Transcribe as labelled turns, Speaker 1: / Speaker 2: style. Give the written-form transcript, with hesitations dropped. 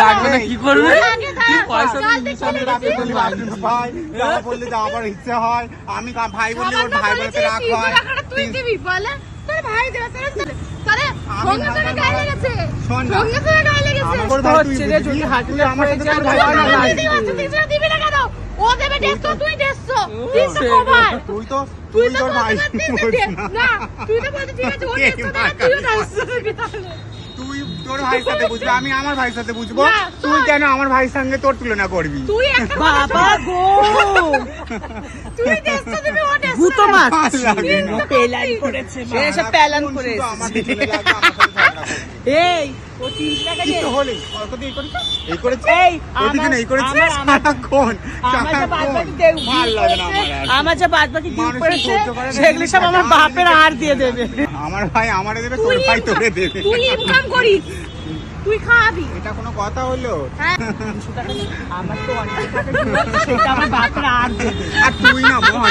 Speaker 1: লাগবে না কি করবে
Speaker 2: বললে যাওয়ার ইচ্ছে হয় আমি ভাই বললে ওর ভাই বলতে রাগ হয়
Speaker 3: তুই দিবি বলে তোর ভাই দেবে তারে সঙ্গে সঙ্গে গায়ে লেগেছে সঙ্গে সঙ্গে গায়ে লেগেছে
Speaker 1: হচ্ছে রে যদি হাঁটলে আমার সাথে ভাই
Speaker 3: তুই দিবি না কেন ও দেবে 150 তুই 150 তিনটা কভার
Speaker 2: তুই তোর ভাই
Speaker 3: না তুই তো বলছিস ঠিক আছে ও 150 তুইও 150 দিবি তাহলে
Speaker 2: তুই তোর ভাইয়ের সাথে বুঝবি আমি আমার ভাইয়ের সাথে বুঝবো তুই কেন আমার ভাইয়ের সঙ্গে তোর তুলনা করবি
Speaker 3: তুই একটা
Speaker 1: বাবা গো
Speaker 3: তুই 150 দিবি ও 150
Speaker 1: ভূত মাছ প্যালান করেছে সে এসে প্যালান করে
Speaker 2: আমার পিছনে লাগবে আমার সাথে ঝগড়া করবে।
Speaker 1: এই ও 3 টাকা
Speaker 2: কি
Speaker 1: দিয়ে
Speaker 2: তো হলো অত দিয়ে এই করেছে
Speaker 1: এই
Speaker 2: ওদিকে এই করেছে
Speaker 1: আমার
Speaker 2: সারাক্ষণ
Speaker 1: আমার যা বাদবাকি দেউ
Speaker 2: ভালো লাগে না আমার আর।
Speaker 1: আমার যা বাদবাকি ডিউ
Speaker 2: মানুষের
Speaker 1: পড়েছে
Speaker 2: সহ্য করে না,
Speaker 1: সেগুলো সব আমার বাপের আর দিয়ে দেবে
Speaker 2: আমার ভাই আমারে দেবে তোর ভাই তোরে দেবে
Speaker 3: তুই ইনকাম করিস তুই খাবি
Speaker 2: এটা কোনো কথা হলো
Speaker 3: হ্যাঁ
Speaker 1: আমার তো অনেক টাকা সেটা আমার বাপের আর দেবে
Speaker 2: আর তুই না বল